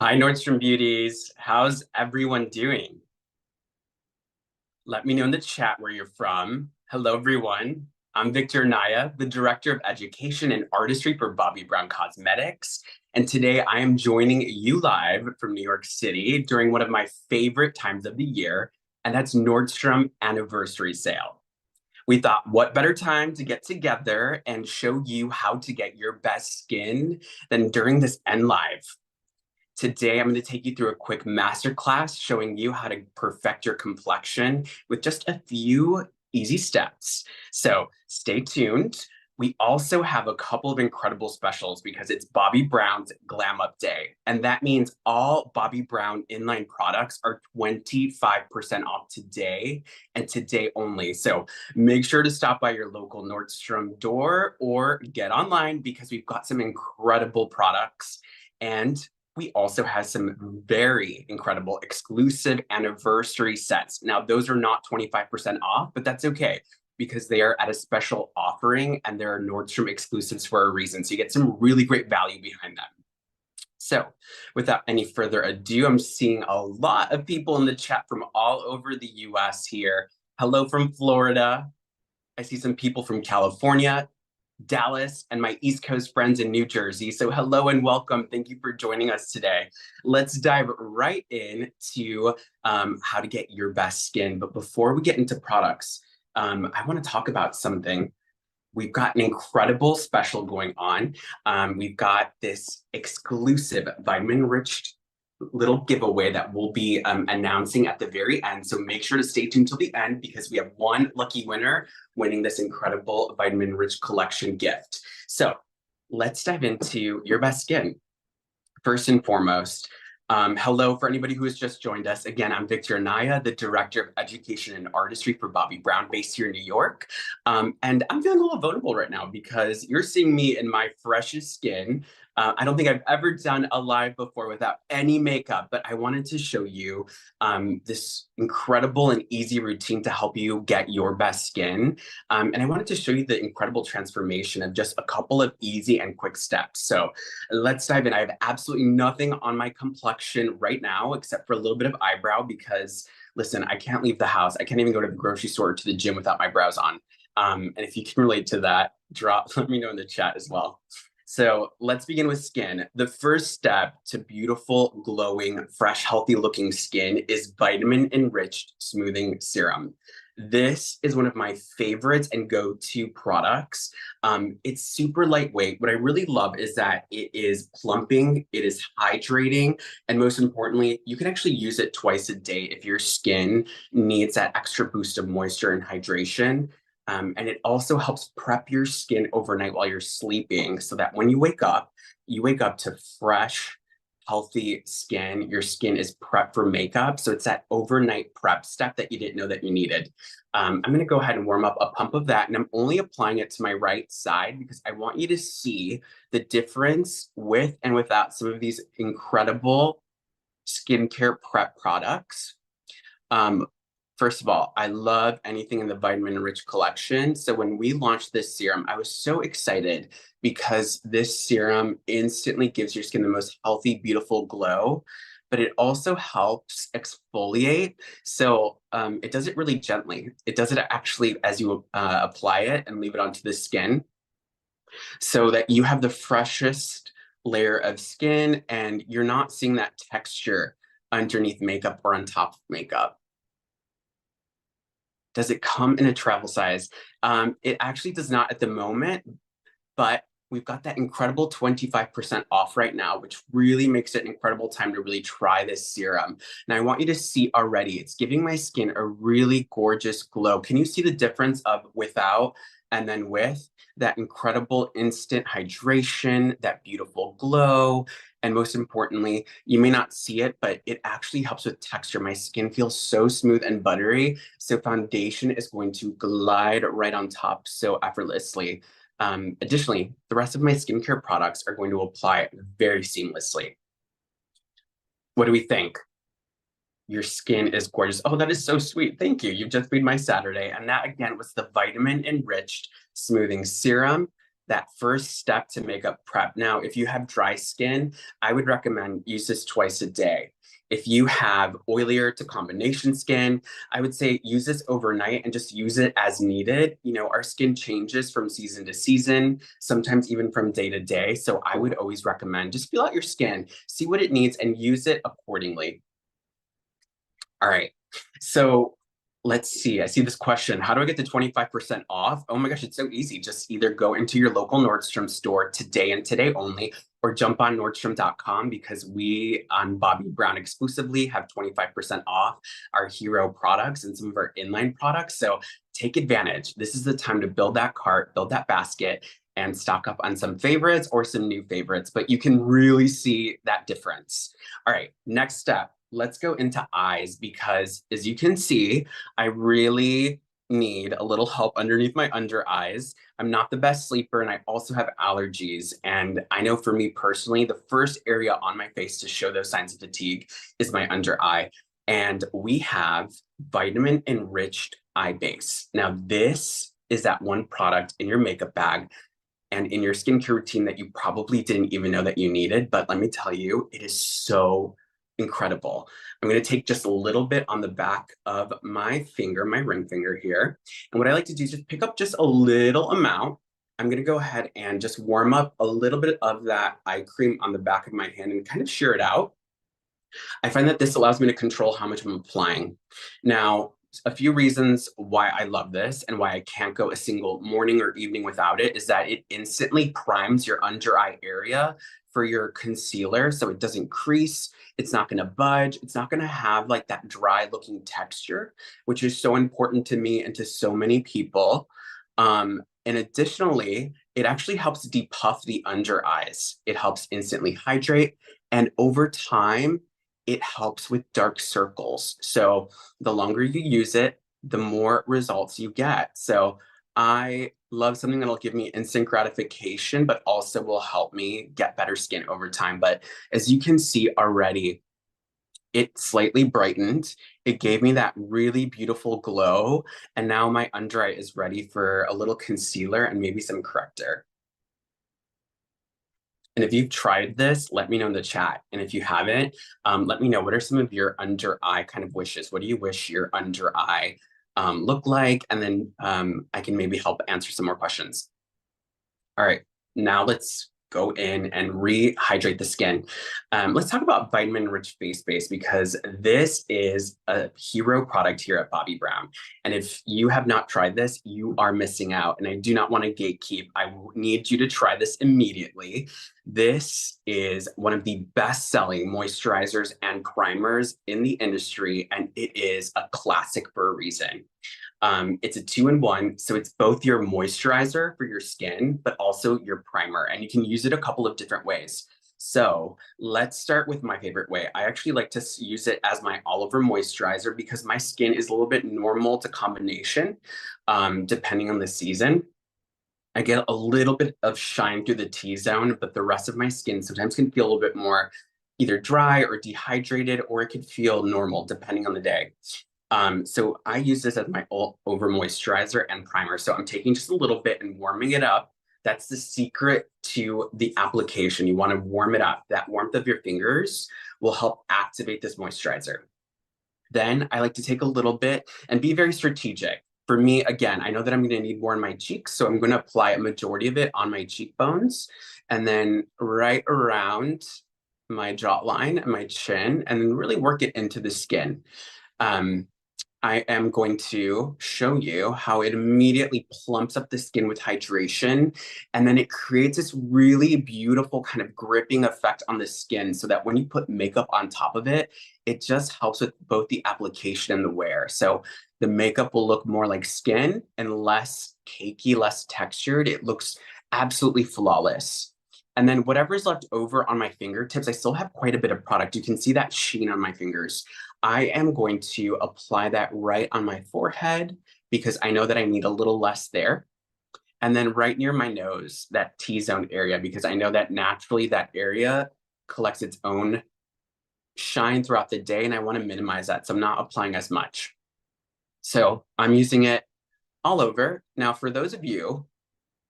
Hi, Nordstrom Beauties. How's everyone doing? Let me know in the chat where you're from. Hello, everyone. I'm Victor Anaya, the Director of Education and Artistry for Bobbi Brown Cosmetics. And today I am joining you live from New York City during one of my favorite times of the year, and that's Nordstrom Anniversary Sale. We thought, what better time to get together and show you how to get your best skin than during this N Live. Today, I'm going to take you through a quick masterclass showing you how to perfect your complexion with just a few easy steps. So stay tuned. We also have a couple of incredible specials because it's Bobbi Brown's Glam Up Day. And that means all Bobbi Brown inline products are 25% off today and today only. So make sure to stop by your local Nordstrom door or get online because we've got some incredible products. And we also have some very incredible exclusive anniversary sets. Now, those are not 25% off, but that's okay because they are at a special offering and they're Nordstrom exclusives for a reason. So you get some really great value behind them. So without any further ado, I'm seeing a lot of people in the chat from all over the US here. Hello from Florida. I see some people from California, Dallas, and my East Coast friends in New Jersey. So hello and welcome. Thank you for joining us today. Let's dive right in to how to get your best skin. But before we get into products, I want to talk about something. We've got an incredible special going on. We've got this exclusive vitamin-enriched little giveaway that we'll be announcing at the very end. So make sure to stay tuned till the end because we have one lucky winner winning this incredible vitamin rich collection gift. So let's dive into your best skin. First and foremost, hello for anybody who has just joined us. Again, I'm Victor Anaya, the Director of Education and Artistry for Bobbi Brown, based here in New York. And I'm feeling a little vulnerable right now because you're seeing me in my freshest skin. I don't think I've ever done a live before without any makeup, but I wanted to show you this incredible and easy routine to help you get your best skin. And I wanted to show you the incredible transformation of just a couple of easy and quick steps. So let's dive in. I have absolutely nothing on my complexion right now except for a little bit of eyebrow because, listen, I can't leave the house. I can't even go to the grocery store or to the gym without my brows on. And if you can relate to that, let me know in the chat as well. So let's begin with skin. The first step to beautiful, glowing, fresh, healthy looking skin is vitamin enriched smoothing serum. This is one of my favorites and go-to products. It's super lightweight. What I really love is that it is plumping, it is hydrating, and most importantly, you can actually use it twice a day if your skin needs that extra boost of moisture and hydration. And it also helps prep your skin overnight while you're sleeping so that when you wake up to fresh, healthy skin. Your skin is prepped for makeup. So it's that overnight prep step that you didn't know that you needed. I'm going to go ahead and warm up a pump of that. And I'm only applying it to my right side because I want you to see the difference with and without some of these incredible skincare prep products. First of all, I love anything in the Vitamin Enriched collection. So when we launched this serum, I was so excited because this serum instantly gives your skin the most healthy, beautiful glow, but it also helps exfoliate. So it does it really gently. It does it actually as you apply it and leave it onto the skin so that you have the freshest layer of skin and you're not seeing that texture underneath makeup or on top of makeup. Does it come in a travel size? It actually does not at the moment, but we've got that incredible 25% off right now, which really makes it an incredible time to really try this serum. Now I want you to see already, it's giving my skin a really gorgeous glow. Can you see the difference of without and then with? That incredible instant hydration, that beautiful glow. And most importantly, you may not see it, but it actually helps with texture. My skin feels so smooth and buttery. So foundation is going to glide right on top so effortlessly. Additionally, the rest of my skincare products are going to apply very seamlessly. What do we think? Your skin is gorgeous. Oh, that is so sweet. Thank you. You've just made my Saturday. And that, again, was the Vitamin Enriched Smoothing Serum. that first step to makeup prep. Now, if you have dry skin, I would recommend use this twice a day. If you have oilier to combination skin, I would say use this overnight and just use it as needed. You know, our skin changes from season to season, sometimes even from day to day. So I would always recommend just feel out your skin, see what it needs, and use it accordingly. All right. So let's see. I see this question. How do I get the 25% off? Oh my gosh, it's so easy. Just either go into your local Nordstrom store today and today only, or jump on Nordstrom.com because we on Bobbi Brown exclusively have 25% off our hero products and some of our inline products. So take advantage. This is the time to build that cart, build that basket, and stock up on some favorites or some new favorites, but you can really see that difference. All right, next step. Let's go into eyes because as you can see, I really need a little help underneath my under eyes. I'm not the best sleeper and I also have allergies. And I know for me personally, the first area on my face to show those signs of fatigue is my under eye. And we have vitamin enriched eye base. Now, this is that one product in your makeup bag and in your skincare routine that you probably didn't even know that you needed. But let me tell you, it is so incredible. I'm going to take just a little bit on the back of my finger, my ring finger here. And what I like to do is just pick up just a little amount. I'm going to go ahead and just warm up a little bit of that eye cream on the back of my hand and kind of shear it out. I find that this allows me to control how much I'm applying. Now, a few reasons why I love this and why I can't go a single morning or evening without it is that it instantly primes your under eye area for your concealer so it doesn't crease, it's not going to budge, it's not going to have like that dry looking texture, which is so important to me and to so many people. And additionally, it actually helps depuff the under eyes. It helps instantly hydrate, and over time, it helps with dark circles. So the longer you use it, the more results you get. So I love something that'll give me instant gratification, but also will help me get better skin over time. But as you can see already, it slightly brightened. It gave me that really beautiful glow. And now my under eye is ready for a little concealer and maybe some corrector. And if you've tried this, let me know in the chat. And if you haven't, let me know, what are some of your under eye kind of wishes? What do you wish your under eye look like? And then I can maybe help answer some more questions. All right, now let's go in and rehydrate the skin. Let's talk about vitamin-rich face base because this is a hero product here at Bobbi Brown. And if you have not tried this, you are missing out. And I do not want to gatekeep. I need you to try this immediately. This is one of the best-selling moisturizers and primers in the industry, and it is a classic for a reason. It's a 2-in-1, so it's both your moisturizer for your skin, but also your primer, and you can use it a couple of different ways. So let's start with my favorite way. I actually like to use it as my all-over moisturizer because my skin is a little bit normal to combination, depending on the season. I get a little bit of shine through the T-zone, but the rest of my skin sometimes can feel a little bit more either dry or dehydrated, or it could feel normal depending on the day. So I use this as my over moisturizer and primer. So I'm taking just a little bit and warming it up. That's the secret to the application. You want to warm it up. That warmth of your fingers will help activate this moisturizer. Then I like to take a little bit and be very strategic. For me, again, I know that I'm going to need more on my cheeks, so I'm going to apply a majority of it on my cheekbones and then right around my jawline and my chin, and then really work it into the skin. I am going to show you how it immediately plumps up the skin with hydration, and then it creates this really beautiful kind of gripping effect on the skin so that when you put makeup on top of it, it just helps with both the application and the wear. So the makeup will look more like skin and less cakey, less textured. It looks absolutely flawless. And then whatever's left over on my fingertips, I still have quite a bit of product. You can see that sheen on my fingers. I am going to apply that right on my forehead because I know that I need a little less there. And then right near my nose, that T-zone area, because I know that naturally that area collects its own shine throughout the day, and I want to minimize that, so I'm not applying as much. So I'm using it all over. Now, for those of you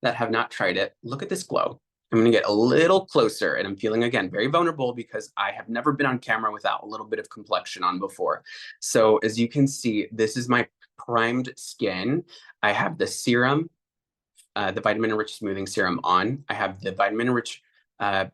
that have not tried it, look at this glow. I'm going to get a little closer, and I'm feeling, again, very vulnerable because I have never been on camera without a little bit of complexion on before. So as you can see, this is my primed skin. I have the serum, the Vitamin Enriched Smoothing Serum on. I have the Vitamin Enriched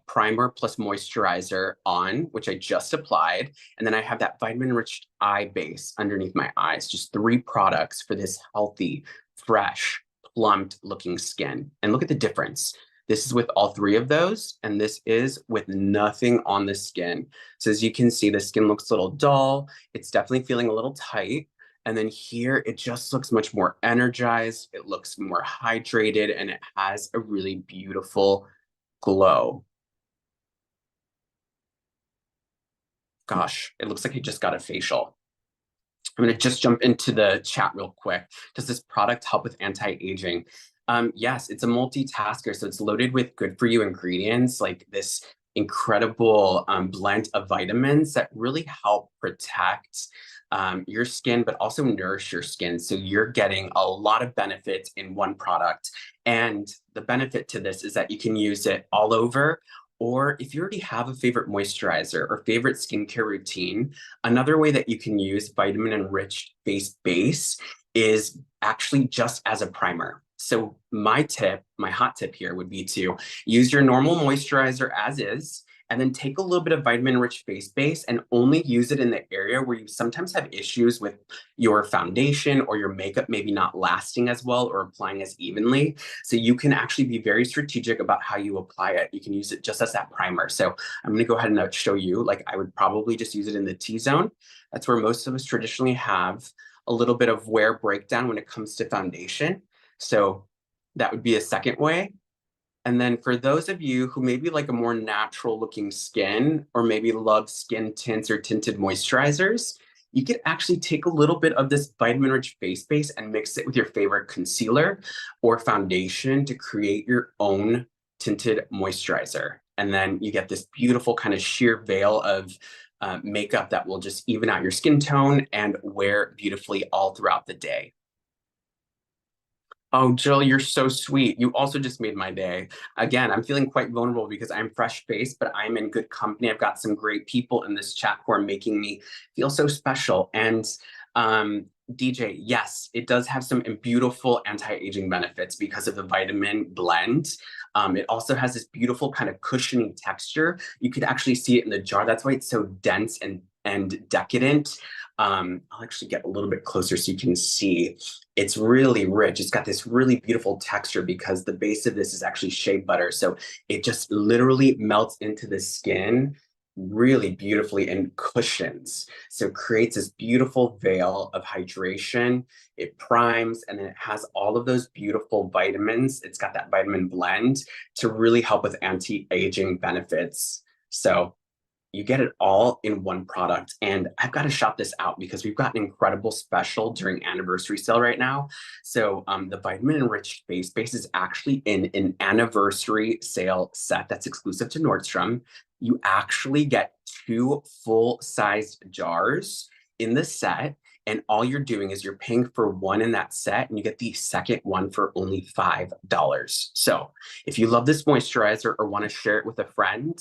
primer plus moisturizer on, which I just applied. And then I have that Vitamin Enriched eye base underneath my eyes. Just 3 products for this healthy, fresh, plumped looking skin. And look at the difference. This is with all 3 of those, and this is with nothing on the skin. So as you can see, the skin looks a little dull. It's definitely feeling a little tight. And then here, it just looks much more energized. It looks more hydrated, and it has a really beautiful glow. Gosh, it looks like I just got a facial. I'm going to just jump into the chat real quick. Does this product help with anti-aging? Yes, it's a multitasker. So it's loaded with good for you ingredients like this incredible blend of vitamins that really help protect your skin, but also nourish your skin. So you're getting a lot of benefits in one product. And the benefit to this is that you can use it all over. Or if you already have a favorite moisturizer or favorite skincare routine, another way that you can use vitamin enriched face base is actually just as a primer. So my hot tip here would be to use your normal moisturizer as is, and then take a little bit of vitamin enriched face base and only use it in the area where you sometimes have issues with your foundation or your makeup maybe not lasting as well or applying as evenly. So you can actually be very strategic about how you apply it. You can use it just as that primer. So I'm going to go ahead and show you, like I would probably just use it in the T-zone. That's where most of us traditionally have a little bit of wear breakdown when it comes to foundation. So that would be a second way. And then for those of you who maybe like a more natural looking skin or maybe love skin tints or tinted moisturizers, you could actually take a little bit of this vitamin rich face base and mix it with your favorite concealer or foundation to create your own tinted moisturizer. And then you get this beautiful kind of sheer veil of makeup that will just even out your skin tone and wear beautifully all throughout the day. Oh, Jill, you're so sweet. You also just made my day. Again, I'm feeling quite vulnerable because I'm fresh-faced, but I'm in good company. I've got some great people in this chat who are making me feel so special. And DJ, yes, it does have some beautiful anti-aging benefits because of the vitamin blend. It also has this beautiful kind of cushioning texture. You could actually see it in the jar. That's why it's so dense and decadent. I'll actually get a little bit closer so you can see. It's really rich. It's got this really beautiful texture because the base of this is actually shea butter. So it just literally melts into the skin really beautifully and cushions. So it creates this beautiful veil of hydration. It primes, and then it has all of those beautiful vitamins. It's got that vitamin blend to really help with anti-aging benefits. So you get it all in one product. And I've got to shop this out because we've got an incredible special during anniversary sale right now. So the vitamin enriched face base is actually in an anniversary sale set that's exclusive to Nordstrom. You actually get 2 full-sized jars in the set. And all you're doing is you're paying for one in that set, and you get the second one for only $5. So if you love this moisturizer or want to share it with a friend,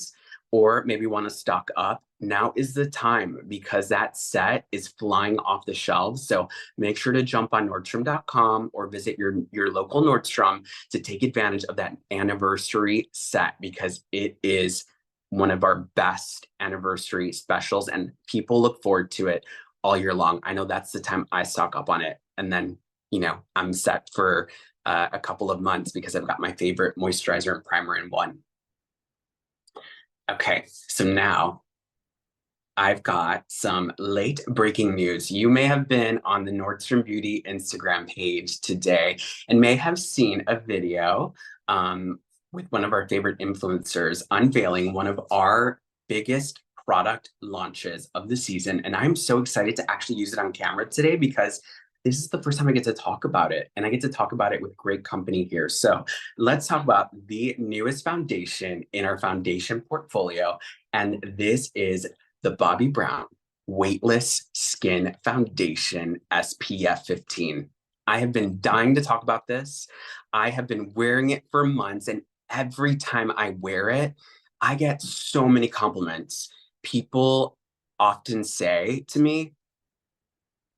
or maybe want to stock up, now is the time because that set is flying off the shelves. So make sure to jump on Nordstrom.com or visit your local Nordstrom to take advantage of that anniversary set because it is one of our best anniversary specials and people look forward to it all year long. I know that's the time I stock up on it. And then, you know, I'm set for a couple of months because I've got my favorite moisturizer and primer in one. Okay, so now I've got some late breaking news. You may have been on the Nordstrom Beauty Instagram page today and may have seen a video with one of our favorite influencers unveiling one of our biggest product launches of the season. And I'm so excited to actually use it on camera today because this is the first time I get to talk about it, and I get to talk about it with great company here. So let's talk about the newest foundation in our foundation portfolio, and this is the Bobbi Brown Weightless Skin Foundation SPF 15. I have been dying to talk about this. I have been wearing it for months, and every time I wear it, I get so many compliments. People often say to me,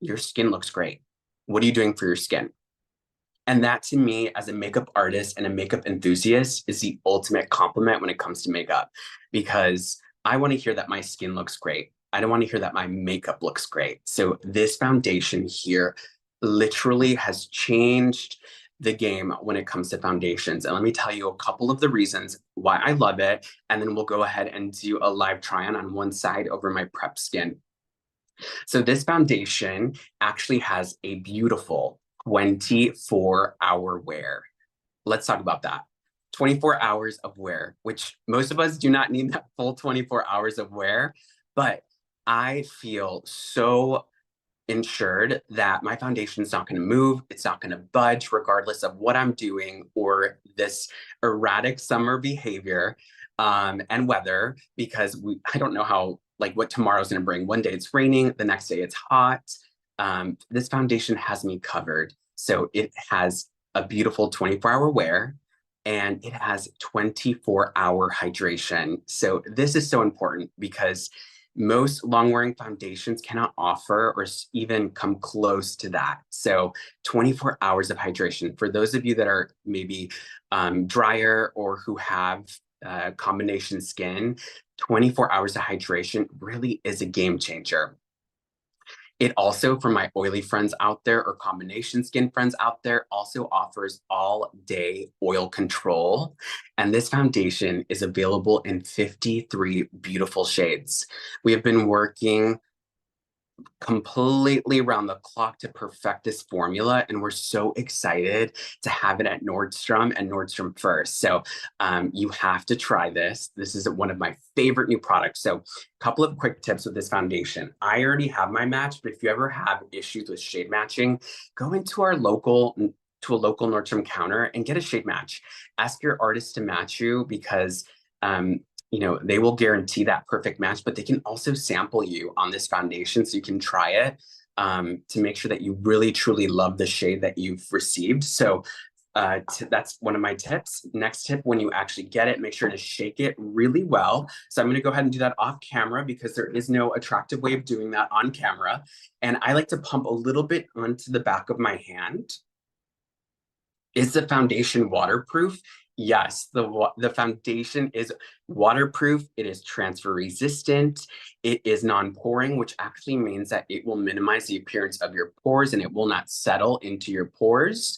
your skin looks great. What are you doing for your skin? And that to me, as a makeup artist and a makeup enthusiast, is the ultimate compliment when it comes to makeup, because I want to hear that my skin looks great. I don't want to hear that my makeup looks great. So this foundation here literally has changed the game when it comes to foundations. And let me tell you a couple of the reasons why I love it. And then we'll go ahead and do a live try on one side over my prep skin. So this foundation actually has a beautiful 24-hour wear. Let's talk about that. 24 hours of wear, which most of us do not need that full 24 hours of wear, but I feel so ensured that my foundation is not going to move. It's not going to budge regardless of what I'm doing or this erratic summer behavior and weather, because I don't know how, like, what tomorrow's going to bring. One day it's raining, the next day it's hot. This foundation has me covered. So it has a beautiful 24-hour wear, and it has 24-hour hydration. So this is so important because most long-wearing foundations cannot offer or even come close to that. So 24 hours of hydration. For those of you that are maybe drier or who have combination skin, 24 hours of hydration really is a game changer. It also, for my oily friends out there or combination skin friends out there, also offers all day oil control. And this foundation is available in 53 beautiful shades. We have been working completely around the clock to perfect this formula, and we're so excited to have it at Nordstrom and Nordstrom First. So you have to try this. This is one of my favorite new products. So a couple of quick tips with this foundation. I already have my match, but if you ever have issues with shade matching, go into a local Nordstrom counter and get a shade match. Ask your artist to match you, because they will guarantee that perfect match, but they can also sample you on this foundation so you can try it to make sure that you really truly love the shade that you've received. So that's one of my tips. Next tip, when you actually get it, make sure to shake it really well. So I'm going to go ahead and do that off camera, because there is no attractive way of doing that on camera. And I like to pump a little bit onto the back of my hand. Is the foundation waterproof? Yes, the foundation is waterproof. It is transfer resistant. It is non-poring, which actually means that it will minimize the appearance of your pores and it will not settle into your pores.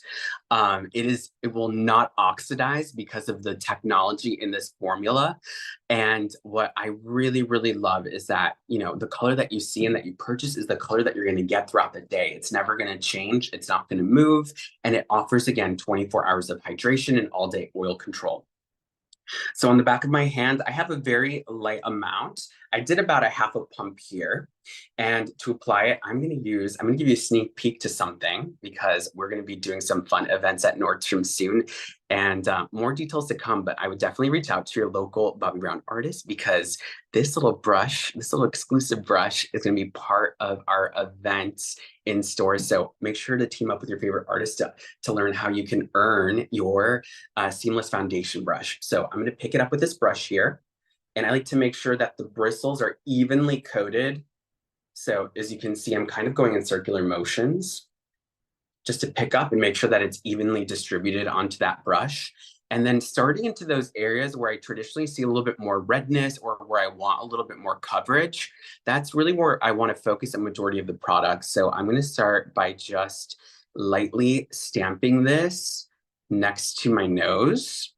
It will not oxidize because of the technology in this formula. And what I really, really love is that, the color that you see and that you purchase is the color that you're going to get throughout the day. It's never going to change. It's not going to move. And it offers, again, 24 hours of hydration and all day oil control. So on the back of my hand, I have a very light amount. I did about a half a pump here. And to apply it, I'm going to give you a sneak peek to something, because we're going to be doing some fun events at Nordstrom soon, and more details to come. But I would definitely reach out to your local Bobbi Brown artist, because this little exclusive brush is going to be part of our events in stores. So make sure to team up with your favorite artist to learn how you can earn your seamless foundation brush. So I'm going to pick it up with this brush here. And I like to make sure that the bristles are evenly coated. So as you can see, I'm kind of going in circular motions just to pick up and make sure that it's evenly distributed onto that brush. And then starting into those areas where I traditionally see a little bit more redness or where I want a little bit more coverage, that's really where I want to focus a majority of the product. So I'm going to start by just lightly stamping this next to my nose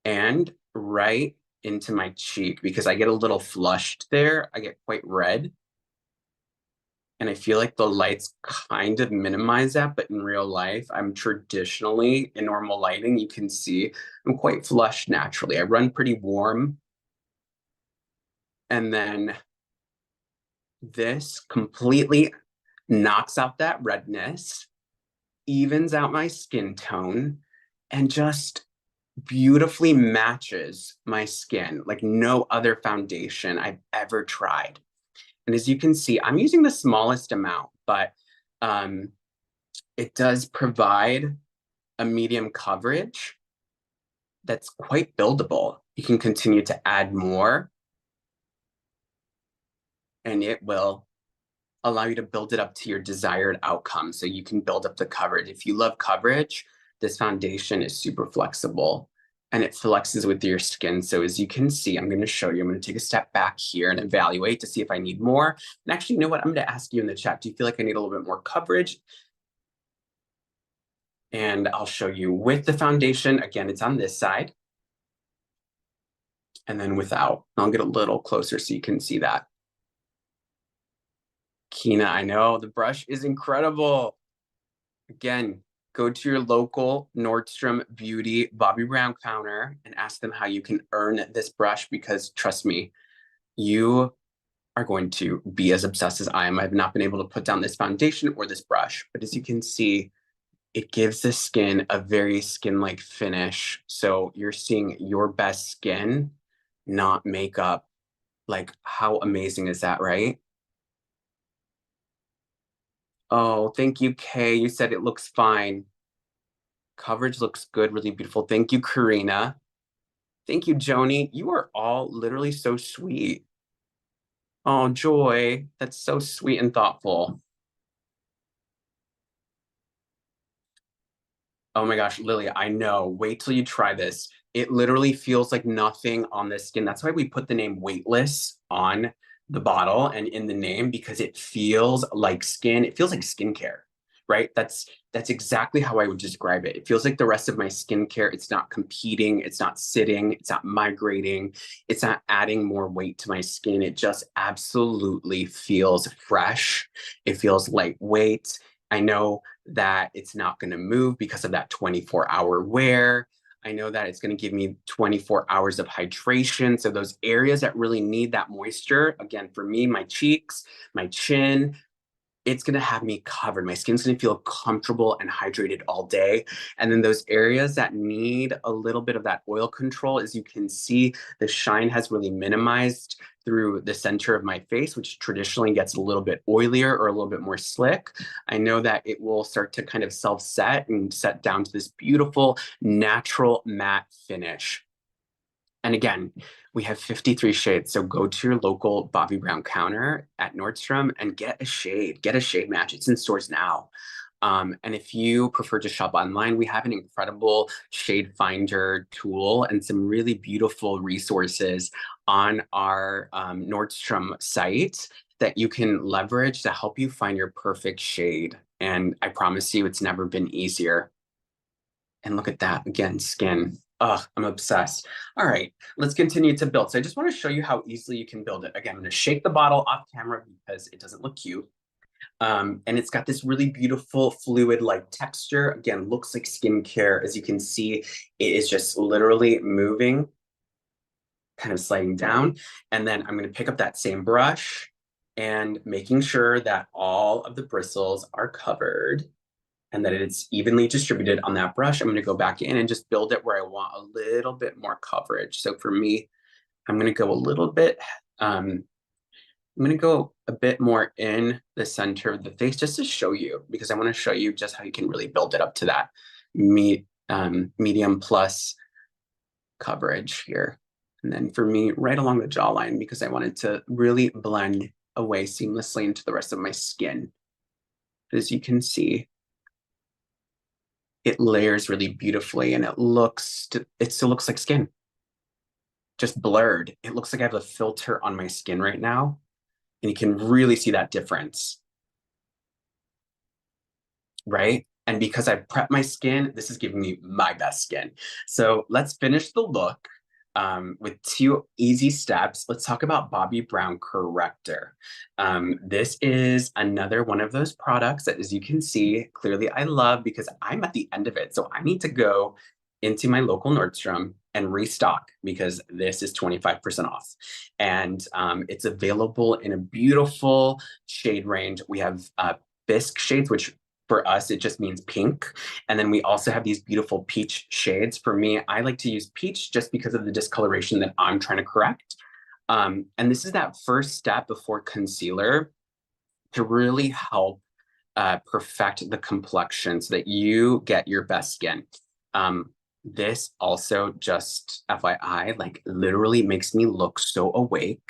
and right into my cheek, because I get a little flushed there. I get quite red. And I feel like the lights kind of minimize that, but in real life, I'm traditionally, in normal lighting, you can see I'm quite flushed naturally. I run pretty warm. And then this completely knocks out that redness, evens out my skin tone, and just beautifully matches my skin like no other foundation I've ever tried. And as you can see, I'm using the smallest amount, but It does provide a medium coverage that's quite buildable. You can continue to add more, and it will allow you to build it up to your desired outcome. So you can build up the coverage. If you love coverage, this foundation is super flexible and it flexes with your skin. So as you can see, I'm going to show you, I'm going to take a step back here and evaluate to see if I need more. And actually, you know what? I'm going to ask you in the chat, do you feel like I need a little bit more coverage? And I'll show you with the foundation. Again, it's on this side. And then without. I'll get a little closer so you can see that. Kina, I know the brush is incredible. Again, go to your local Nordstrom Beauty Bobbi Brown counter and ask them how you can earn this brush, because trust me, you are going to be as obsessed as I am. I've not been able to put down this foundation or this brush, but as you can see, it gives the skin a very skin-like finish. So you're seeing your best skin, not makeup. Like, how amazing is that, right? Oh, thank you, Kay. You said it looks fine. Coverage looks good, really beautiful. Thank you, Karina. Thank you, Joni. You are all literally so sweet. Oh, Joy, that's so sweet and thoughtful. Oh my gosh, Lily, I know. Wait till you try this. It literally feels like nothing on the skin. That's why we put the name weightless on the bottle and in the name, because it feels like skin. It feels like skincare, right? That's exactly how I would describe it. It feels like the rest of my skincare. It's not competing. It's not sitting. It's not migrating. It's not adding more weight to my skin. It just absolutely feels fresh. It feels lightweight. I know that it's not going to move because of that 24-hour wear. I know that it's going to give me 24 hours of hydration. So those areas that really need that moisture, again, for me, my cheeks, my chin, it's going to have me covered. My skin's going to feel comfortable and hydrated all day. And then those areas that need a little bit of that oil control, as you can see, the shine has really minimized through the center of my face, which traditionally gets a little bit oilier or a little bit more slick. I know that it will start to kind of self-set and set down to this beautiful, natural matte finish. And again, we have 53 shades. So go to your local Bobbi Brown counter at Nordstrom and get a shade match. It's in stores now. And if you prefer to shop online, we have an incredible shade finder tool and some really beautiful resources on our Nordstrom site that you can leverage to help you find your perfect shade. And I promise you, it's never been easier. And look at that, again, skin. Ugh, I'm obsessed. All right, let's continue to build. So I just want to show you how easily you can build it. Again, I'm going to shake the bottle off camera because it doesn't look cute. And it's got this really beautiful fluid-like texture. Again, looks like skincare. As you can see, it is just literally moving, kind of sliding down. And then I'm going to pick up that same brush and making sure that all of the bristles are covered and that it's evenly distributed on that brush. I'm going to go back in and just build it where I want a little bit more coverage. So for me, I'm going to go a little bit, I'm going to go a bit more in the center of the face just to show you, because I want to show you just how you can really build it up to that medium plus coverage here. And then for me, right along the jawline, because I wanted to really blend away seamlessly into the rest of my skin. As you can see, it layers really beautifully and it still looks like skin, just blurred. It looks like I have a filter on my skin right now, and you can really see that difference, right? And because I've prepped my skin, this is giving me my best skin. So let's finish the look with 2 easy steps. Let's talk about Bobbi Brown Corrector. This is another one of those products that, as you can see, clearly I love because I'm at the end of it. So I need to go into my local Nordstrom and restock because this is 25% off. And it's available in a beautiful shade range. We have bisque shades, which for us, it just means pink. And then we also have these beautiful peach shades. For me, I like to use peach just because of the discoloration that I'm trying to correct. And this is that first step before concealer to really help perfect the complexion so that you get your best skin. This also, just FYI, like literally makes me look so awake.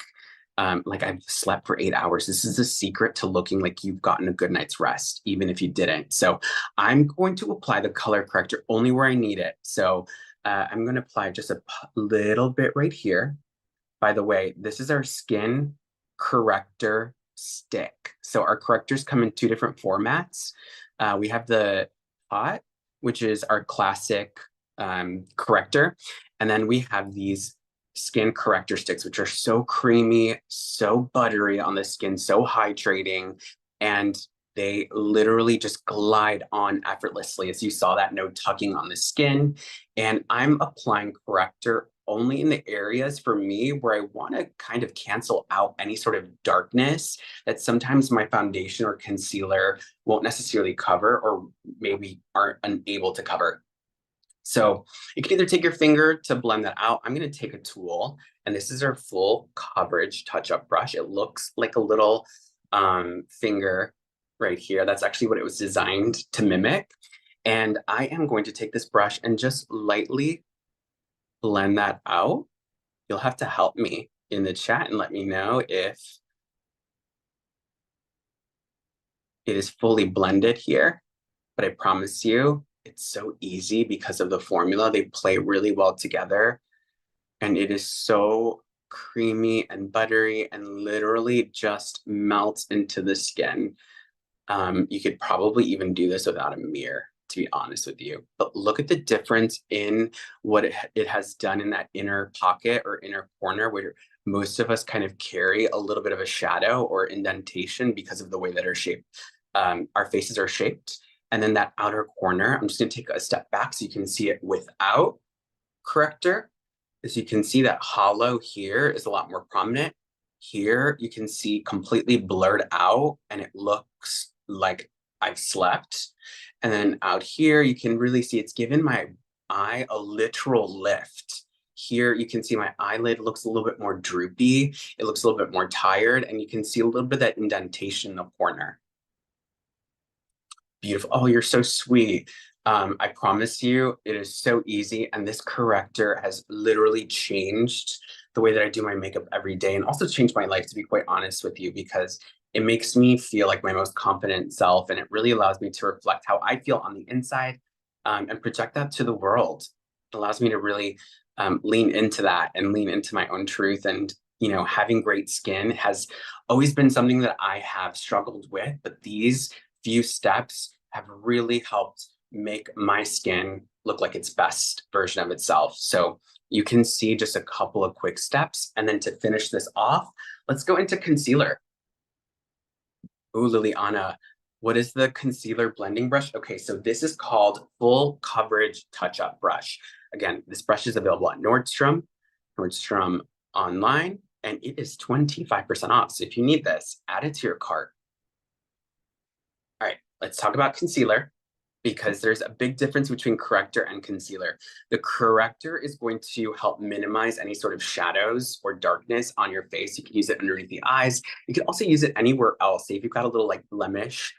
Like I've slept for 8 hours. This is the secret to looking like you've gotten a good night's rest, even if you didn't. So I'm going to apply the color corrector only where I need it. So I'm going to apply just a little bit right here. By the way, this is our skin corrector stick. So our correctors come in 2 different formats. We have the pot, which is our classic corrector. And then we have these skin corrector sticks, which are so creamy, so buttery on the skin, so hydrating. And they literally just glide on effortlessly. As you saw that, no tugging on the skin. And I'm applying corrector only in the areas for me where I want to kind of cancel out any sort of darkness that sometimes my foundation or concealer won't necessarily cover, or maybe aren't unable to cover. So you can either take your finger to blend that out. I'm going to take a tool, and this is our full coverage touch-up brush. It looks like a little finger right here. That's actually what it was designed to mimic. And I am going to take this brush and just lightly blend that out. You'll have to help me in the chat and let me know if it is fully blended here. But I promise you, it's so easy because of the formula. They play really well together. And it is so creamy and buttery and literally just melts into the skin. You could probably even do this without a mirror, to be honest with you. But look at the difference in what it has done in that inner pocket or inner corner, where most of us kind of carry a little bit of a shadow or indentation because of the way that our faces are shaped. And then that outer corner, I'm just going to take a step back so you can see it without corrector. As you can see, that hollow here is a lot more prominent. Here you can see completely blurred out, and it looks like I've slept. And then out here, you can really see it's given my eye a literal lift. Here you can see my eyelid looks a little bit more droopy. It looks a little bit more tired, and you can see a little bit of that indentation in the corner. Beautiful. Oh, you're so sweet. I promise you, it is so easy. And this corrector has literally changed the way that I do my makeup every day, and also changed my life, to be quite honest with you, because it makes me feel like my most confident self. And it really allows me to reflect how I feel on the inside, and project that to the world. It allows me to really lean into that and lean into my own truth. And, you know, having great skin has always been something that I have struggled with, but these few steps have really helped make my skin look like its best version of itself. So you can see just a couple of quick steps. And then to finish this off, let's go into concealer. Ooh, Liliana, what is the concealer blending brush? Okay, so this is called Full Coverage Touch-Up Brush. Again, this brush is available at Nordstrom online, and it is 25% off. So if you need this, add it to your cart. All right, let's talk about concealer, because there's a big difference between corrector and concealer. The corrector is going to help minimize any sort of shadows or darkness on your face. You can use it underneath the eyes. You can also use it anywhere else. Say if you've got a little like blemish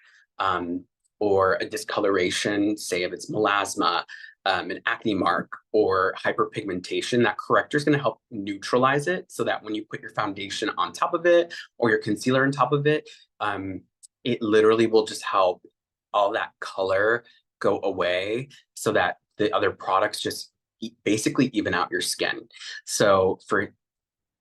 or a discoloration, say if it's melasma, an acne mark, or hyperpigmentation, that corrector is going to help neutralize it, so that when you put your foundation on top of it or your concealer on top of it, it literally will just help all that color go away, so that the other products just basically even out your skin. So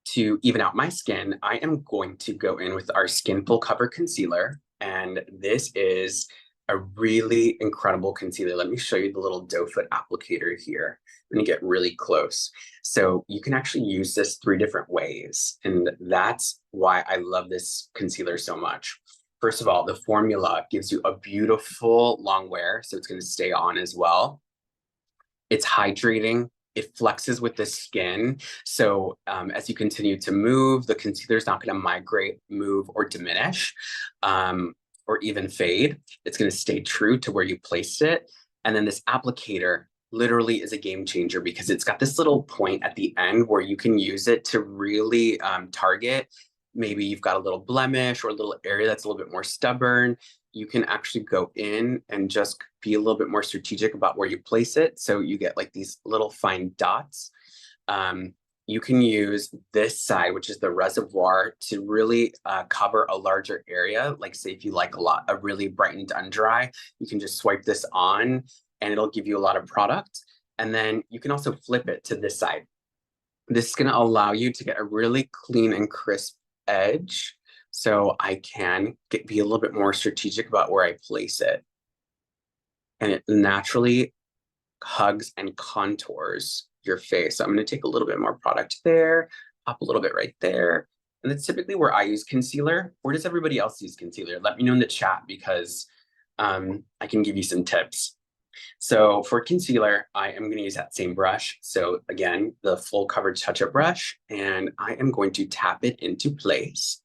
to even out my skin, I am going to go in with our Skin Full Cover Concealer. And this is a really incredible concealer. Let me show you the little doe foot applicator here. I'm gonna get really close. So you can actually use this 3 different ways. And that's why I love this concealer so much. First of all, the formula gives you a beautiful long wear, so it's going to stay on as well. It's hydrating. It flexes with the skin. So as you continue to move, the concealer is not going to migrate, move, or diminish, or even fade. It's going to stay true to where you placed it. And then this applicator literally is a game changer, because it's got this little point at the end where you can use it to really target. Maybe you've got a little blemish or a little area that's a little bit more stubborn. you can actually go in and just be a little bit more strategic about where you place it. So you get like these little fine dots. You can use this side, which is the reservoir, to really cover a larger area. Like say if you like a really brightened under eye, you can just swipe this on and it'll give you a lot of product. And then you can also flip it to this side. This is gonna allow you to get a really clean and crisp edge. So I can be a little bit more strategic about where I place it. And it naturally hugs and contours your face. So I'm going to take a little bit more product there, pop a little bit right there. And that's typically where I use concealer. Where does everybody else use concealer? Let me know in the chat because I can give you some tips. So for concealer, I am going to use that same brush. So again, the full coverage touch-up brush, and I am going to tap it into place.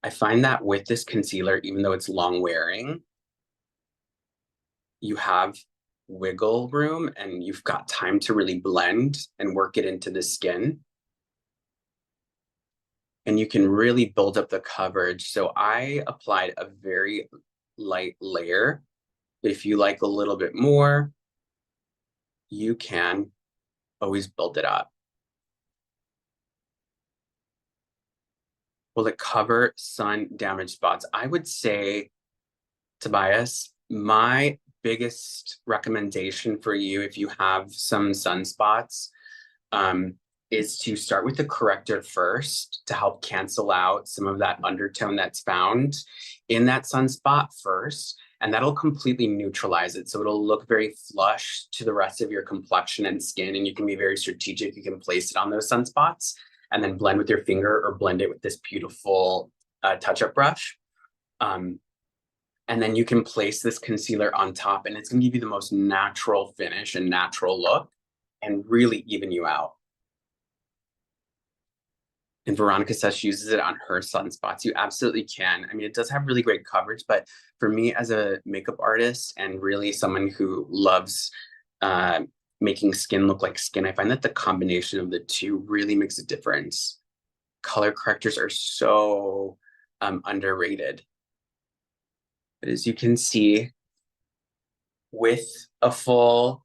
I find that with this concealer, even though it's long wearing, you have wiggle room and you've got time to really blend and work it into the skin. And you can really build up the coverage. So I applied a very light layer. If you like a little bit more, you can always build it up. Will it cover sun damaged spots? I would say, Tobias, my biggest recommendation for you if you have some sunspots is to start with the corrector first to help cancel out some of that undertone that's found in that sunspot first, and that'll completely neutralize it. So it'll look very flush to the rest of your complexion and skin, and you can be very strategic. You can place it on those sunspots and then blend with your finger or blend it with this beautiful touch-up brush. And then you can place this concealer on top and it's gonna give you the most natural finish and natural look and really even you out. And Veronica says she uses it on her sunspots. You absolutely can. I mean, it does have really great coverage, but for me as a makeup artist and really someone who loves making skin look like skin, I find that the combination of the two really makes a difference. Color correctors are so underrated. But as you can see, with a full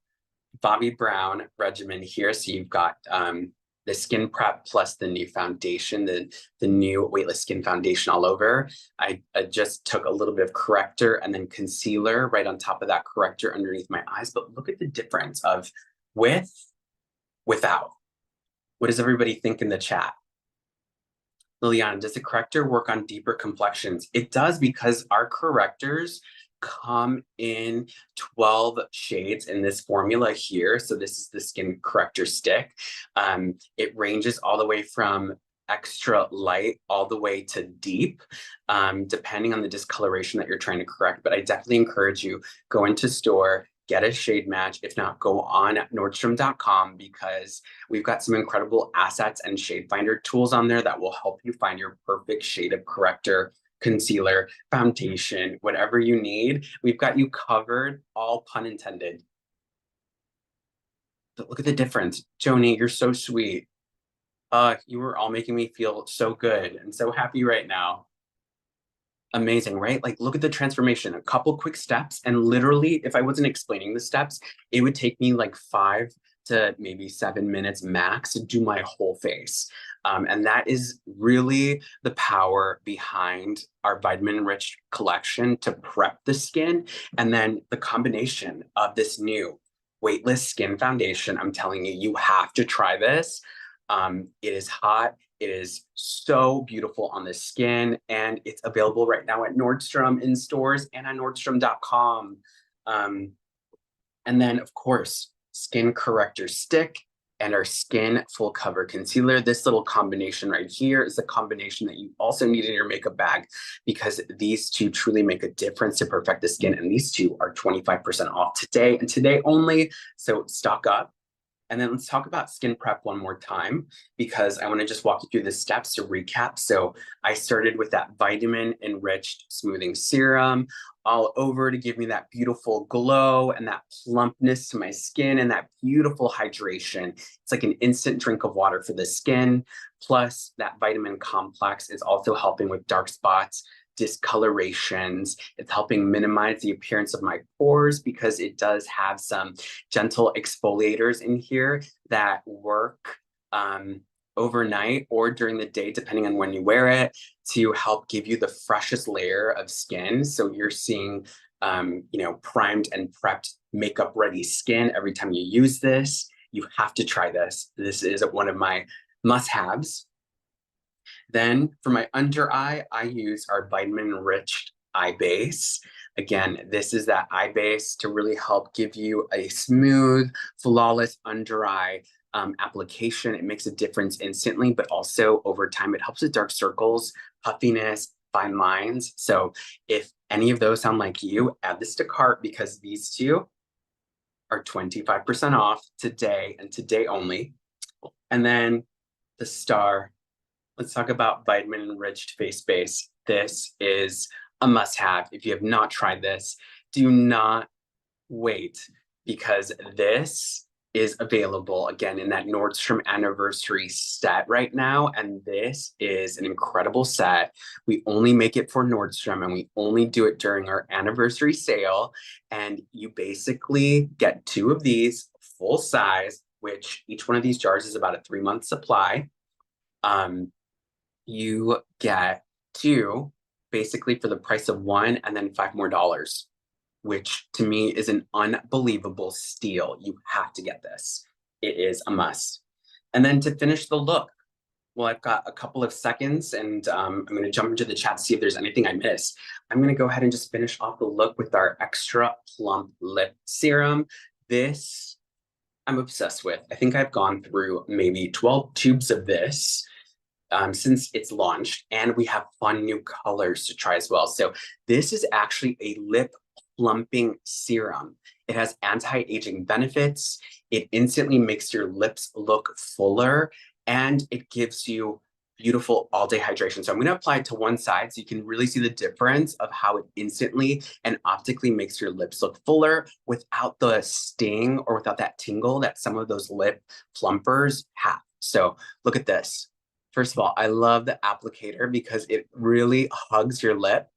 Bobbi Brown regimen here, so you've got the skin prep plus the new foundation, the new weightless skin foundation all over. I just took a little bit of corrector and then concealer right on top of that corrector underneath my eyes. But look at the difference of with, without. What does everybody think in the chat? Liliana, does the corrector work on deeper complexions? It does, because our correctors come in 12 shades in this formula here. So this is the skin corrector stick. It ranges all the way from extra light all the way to deep, depending on the discoloration that you're trying to correct. But I definitely encourage you, go into store, get a shade match. If not, go on Nordstrom.com because we've got some incredible assets and shade finder tools on there that will help you find your perfect shade of corrector, concealer, foundation, whatever you need. We've got you covered, all pun intended. But look at the difference. Joni, you're so sweet. You were all making me feel so good and so happy right now. Amazing, right? Like, look at the transformation. A couple quick steps, and literally, if I wasn't explaining the steps, it would take me like 5 to maybe 7 minutes max to do my whole face. And that is really the power behind our Vitamin Enriched collection to prep the skin. And then the combination of this new weightless skin foundation, I'm telling you, you have to try this. It is hot. It is so beautiful on the skin, and it's available right now at Nordstrom in stores and on Nordstrom.com. And then, of course, skin corrector stick and our skin full cover concealer. This little combination right here is the combination that you also need in your makeup bag because these two truly make a difference to perfect the skin. And these two are 25% off today and today only. So stock up. And then let's talk about skin prep one more time because I want to just walk you through the steps to recap. So I started with that vitamin enriched smoothing serum all over to give me that beautiful glow and that plumpness to my skin and that beautiful hydration. It's like an instant drink of water for the skin. Plus that vitamin complex is also helping with dark spots, discolorations. It's helping minimize the appearance of my pores because it does have some gentle exfoliators in here that work overnight or during the day, depending on when you wear it, to help give you the freshest layer of skin. So you're seeing, primed and prepped makeup ready skin every time you use this. You have to try this. This is one of my must-haves. Then for my under eye, I use our Vitamin Enriched eye base. Again, this is that eye base to really help give you a smooth, flawless under eye application. It makes a difference instantly, but also over time, it helps with dark circles, puffiness, fine lines. So if any of those sound like you, add this to cart because these two are 25% off today and today only. And then the star, let's talk about Vitamin Enriched Face Base. This is a must-have. If you have not tried this, do not wait because this is available again in that Nordstrom anniversary set right now. And this is an incredible set. We only make it for Nordstrom and we only do it during our anniversary sale. And you basically get 2 of these full size, which each one of these jars is about a 3-month supply. You get 2 basically for the price of 1 and then $5 more, which to me is an unbelievable steal. You have to get this. It is a must. And then to finish the look, well, I've got a couple of seconds and I'm going to jump into the chat to see if there's anything I missed. I'm going to go ahead and just finish off the look with our Extra Plump Lip Serum. This I'm obsessed with. I think I've gone through maybe 12 tubes of this since it's launched, and we have fun new colors to try as well. So this is actually a lip plumping serum. It has anti-aging benefits. It instantly makes your lips look fuller, and it gives you beautiful all-day hydration. So I'm going to apply it to one side so you can really see the difference of how it instantly and optically makes your lips look fuller without the sting or without that tingle that some of those lip plumpers have. So look at this. First of all, I love the applicator because it really hugs your lip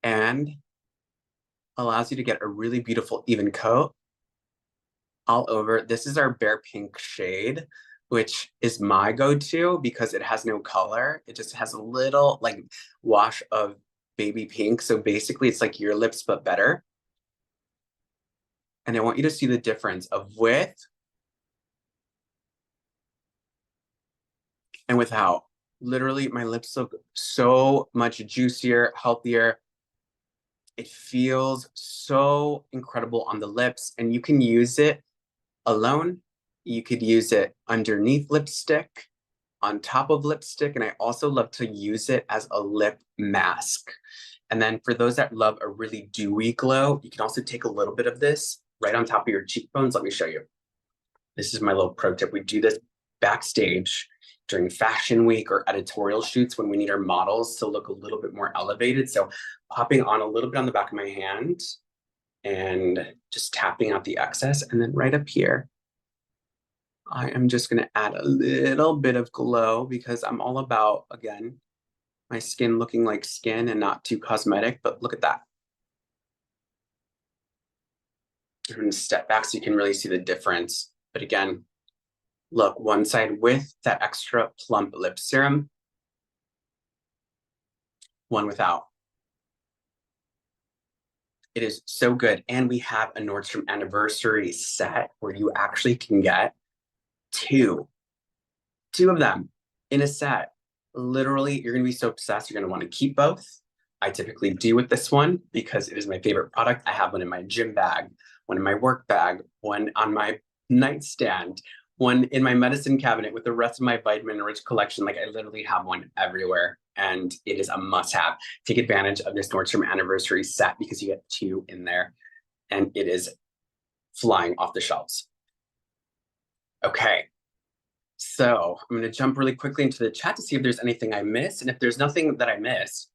and allows you to get a really beautiful even coat all over. This is our Bare Pink shade, which is my go-to because it has no color. It just has a little like wash of baby pink. So basically it's like your lips, but better. And I want you to see the difference of with and without. Literally, my lips look so much juicier, healthier. It feels so incredible on the lips, and you can use it alone. You could use it underneath lipstick, on top of lipstick, and I also love to use it as a lip mask. And then for those that love a really dewy glow, you can also take a little bit of this right on top of your cheekbones. Let me show you. This is my little pro tip. We do this backstage during fashion week or editorial shoots when we need our models to look a little bit more elevated. So popping on a little bit on the back of my hand and just tapping out the excess. And then right up here, I am just going to add a little bit of glow because I'm all about, again, my skin looking like skin and not too cosmetic, but look at that. I'm going to step back so you can really see the difference. But again, look, one side with that Extra Plump Lip Serum, one without. It is so good. And we have a Nordstrom anniversary set where you actually can get two of them in a set. Literally, you're going to be so obsessed. You're going to want to keep both. I typically do with this one because it is my favorite product. I have one in my gym bag, one in my work bag, one on my nightstand, one in my medicine cabinet with the rest of my Vitamin Enriched collection. Like I literally have one everywhere and it is a must-have. Take advantage of this Nordstrom anniversary set because you get two in there and it is flying off the shelves. Okay, so I'm going to jump really quickly into the chat to see if there's anything I missed. And if there's nothing that I missed,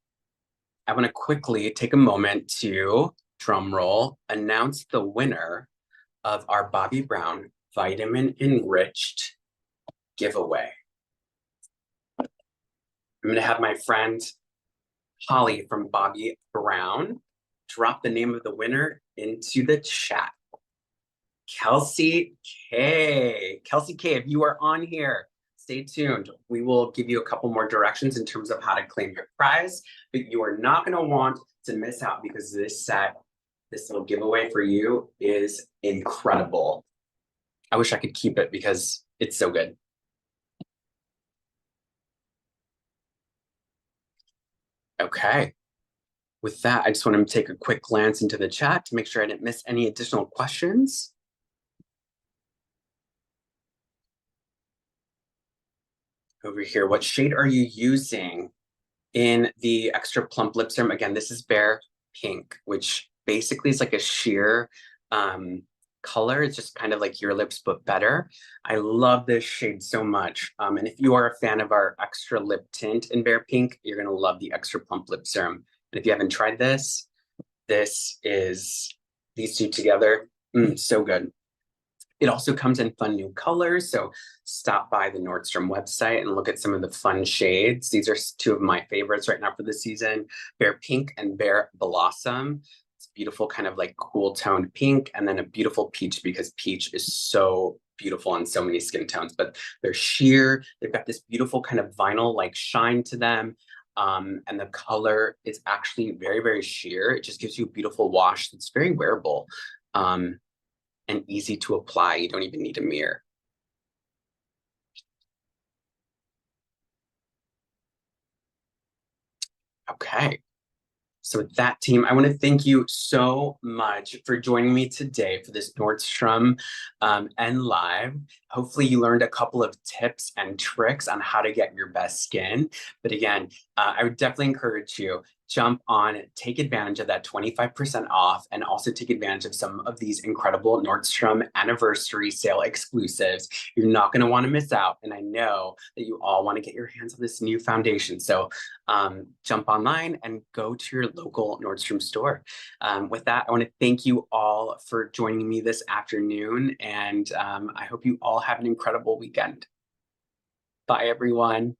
I want to quickly take a moment to, drum roll, announce the winner of our Bobbi Brown Vitamin Enriched giveaway. I'm going to have my friend Holly from Bobbi Brown. Drop the name of the winner into the chat. Kelsey K. Kelsey K, if you are on here, stay tuned. We will give you a couple more directions in terms of how to claim your prize, but you are not going to want to miss out because this set, this little giveaway for you is incredible. I wish I could keep it because it's so good. Okay. With that, I just want to take a quick glance into the chat to make sure I didn't miss any additional questions. Over here, what shade are you using in the Extra Plump Lip Serum? Again, this is Bare Pink, which basically is like a sheer color. It's just kind of like your lips, but better. I love this shade so much. And if you are a fan of our Extra Lip Tint in Bare Pink, you're going to love the Extra Plump Lip Serum. And if you haven't tried this, this is these two together. So good. It also comes in fun new colors, so stop by the Nordstrom website and look at some of the fun shades. These are two of my favorites right now for the season, Bare Pink and Bare Blossom. It's beautiful, kind of like cool toned pink, and then a beautiful peach because peach is so beautiful on so many skin tones, but they're sheer. They've got this beautiful kind of vinyl-like shine to them. And the color is actually very, very sheer. It just gives you a beautiful wash that's very wearable. And easy to apply. You don't even need a mirror. Okay. So with that, team, I want to thank you so much for joining me today for this Nordstrom and live. Hopefully you learned a couple of tips and tricks on how to get your best skin. But again, I would definitely encourage you, jump on, take advantage of that 25% off, and also take advantage of some of these incredible Nordstrom anniversary sale exclusives. You're not going to want to miss out. And I know that you all want to get your hands on this new foundation. So jump online and go to your local Nordstrom store. With that, I want to thank you all for joining me this afternoon. And I hope you all have an incredible weekend. Bye, everyone.